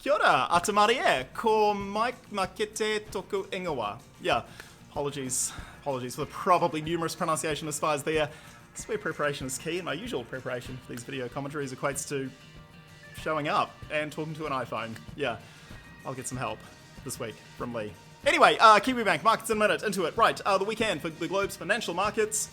Kia ora, atamarie, ko Mike makete toku ingawa. Yeah, apologies for the probably numerous pronunciation misfires there. This is where preparation is key, and my usual preparation for these video commentaries equates to showing up and talking to an iPhone. Yeah, I'll get some help this week from Lee. Anyway, Kiwibank, markets in a minute, into it. Right, the weekend for the globe's financial markets,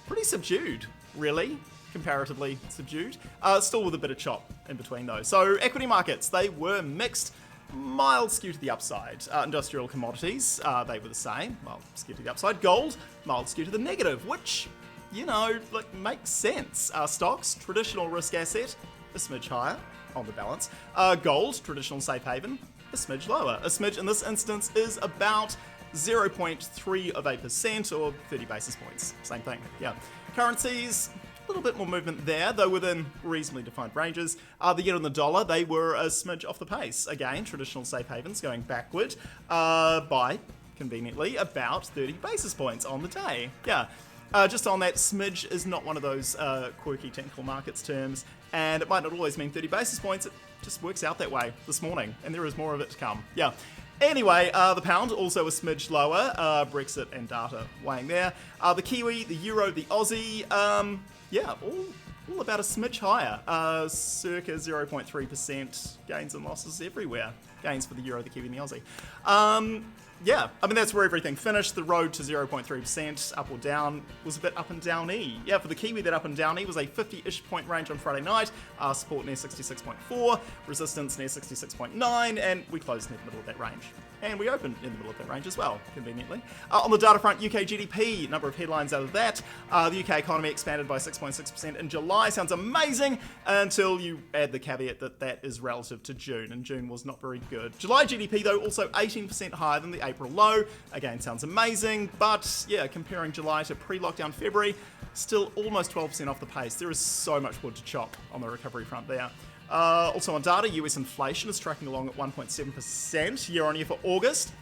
pretty subdued, really. Comparatively subdued. Still with a bit of chop in between though. So equity markets, they were mixed, mild skew to the upside. Industrial commodities, they were the same, mild skew to the upside. Gold, mild skew to the negative, which, you know, like makes sense. Stocks, traditional risk asset, a smidge higher on the balance. Gold, traditional safe haven, a smidge lower. A smidge in this instance is about 0.3% or 30 basis points. Same thing, yeah. Currencies, a little bit more movement there, though within reasonably defined ranges. The yen and the dollar, they were a smidge off the pace. Again, traditional safe havens going backward by, conveniently, about 30 basis points on the day. Yeah. Just on that, smidge is not one of those quirky technical markets terms, and it might not always mean 30 basis points. It just works out that way this morning, and there is more of it to come. Yeah. Anyway, the pound also a smidge lower. Brexit and data weighing there. The Kiwi, the Euro, the Aussie, yeah, all about a smidge higher. Circa 0.3% gains and losses everywhere. Gains for the Euro, the Kiwi, and the Aussie. Yeah, I mean, that's where everything finished. The road to 0.3%, up or down, was a bit up and down-y. Yeah, for the Kiwi, that up and down-y was a 50-ish point range on Friday night. Support near 66.4, resistance near 66.9, and we closed near the middle of that range. And we opened in the middle of that range as well, conveniently. On the data front, UK GDP, number of headlines out of that. The UK economy expanded by 6.6% in July. Sounds amazing until you add the caveat that that is relative to June, and June was not very good. July GDP, though, also 18% higher than the April low. Again, sounds amazing, but yeah, comparing July to pre-lockdown February, still almost 12% off the pace. There is so much wood to chop on the recovery front there. Also on data, US inflation is tracking along at 1.7% year on year for August.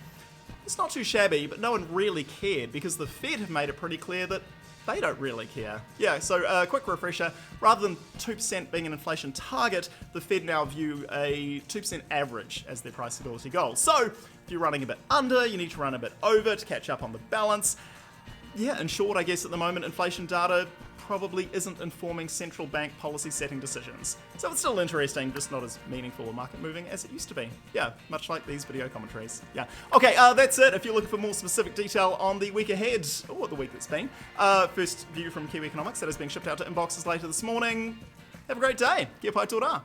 It's not too shabby, but no one really cared because the Fed have made it pretty clear that they don't really care. Yeah, so quick refresher, rather than 2% being an inflation target, the Fed now view a 2% average as their price stability goal. So if you're running a bit under, you need to run a bit over to catch up on the balance. Yeah, in short, I guess at the moment, inflation data probably isn't informing central bank policy setting decisions. So it's still interesting, just not as meaningful or market moving as it used to be. Yeah, much like these video commentaries. Yeah. Okay, that's it. If you're looking for more specific detail on the week ahead, or the week that's been, first view from Kiwi Economics that is being shipped out to inboxes later this morning. Have a great day. Kia pai tō rā.